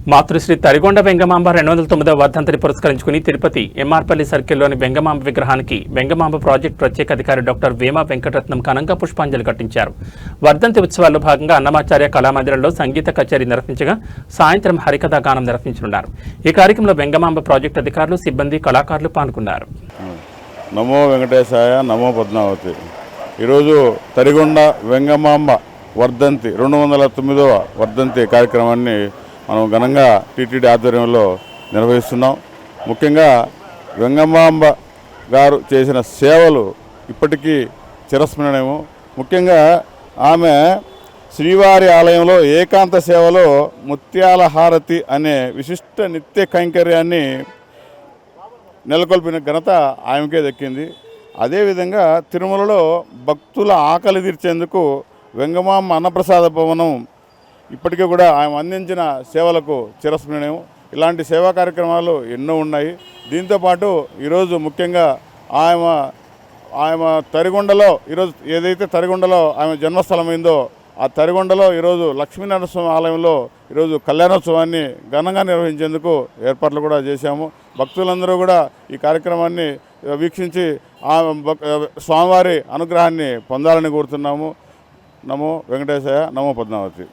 మాతృశ్రీ తరిగొండ వెంగమాంబ 209వ వర్ధంతిని పురస్కరించుకుని తిరుపతి ఎంఆర్పల్లి సర్కిల్లోని వెంగమాంబ విగ్రహానికి వెంగమాంబ ప్రాజెక్టు ప్రత్యేక అధికారి డాక్టర్ వేమ వెంకటరత్నం ఘనంగా పుష్పాంజలి ఘటించారు. వర్ధంతి ఉత్సవాల్లో భాగంగా అన్నమాచార్య కళామందిరంలో సంగీత కచేరీ నిర్వహించగా సాయంత్రం హరికథా గానం నిర్వహించనున్నారు. ఈ కార్యక్రమంలో వెంగమాంబ ప్రాజెక్టు అధికారులు, సిబ్బంది, కళాకారులు పాల్గొన్నారు. నమో వెంకటేశాయ, నమో పద్మావతి. ఈరోజు తరిగొండ వెంగమాంబ వర్ధంతి 209వ వర్ధంతి కార్యక్రమాన్ని మనం ఘనంగా టీటీడీ ఆధ్వర్యంలో నిర్వహిస్తున్నాం. ముఖ్యంగా వెంగమాంబ గారు చేసిన సేవలు ఇప్పటికీ చిరస్మరణీయము. ముఖ్యంగా ఆమె శ్రీవారి ఆలయంలో ఏకాంత సేవలో ముత్యాల హారతి అనే విశిష్ట నిత్య కైంకర్యాన్ని నెలకొల్పిన ఘనత ఆమెకే దక్కింది. అదేవిధంగా తిరుమలలో భక్తుల ఆకలి తీర్చేందుకు వెంగమాంబ అన్నప్రసాద భవనం ఇప్పటికీ కూడా ఆమె అందించిన సేవలకు చిరస్మరణీయం. ఇలాంటి సేవా కార్యక్రమాలు ఎన్నో ఉన్నాయి. దీంతోపాటు ఈరోజు ముఖ్యంగా ఆమె తరిగొండలో ఈరోజు ఏదైతే తరిగొండలో ఆమె జన్మస్థలమైందో ఆ తరిగొండలో ఈరోజు లక్ష్మీనరసింహ ఆలయంలో ఈరోజు కళ్యాణోత్సవాన్ని ఘనంగా నిర్వహించేందుకు ఏర్పాట్లు కూడా చేశాము. భక్తులందరూ కూడా ఈ కార్యక్రమాన్ని వీక్షించి స్వామివారి అనుగ్రహాన్ని పొందాలని కోరుతున్నాము. నమో వెంకటేశాయ, నమో పద్మావతి.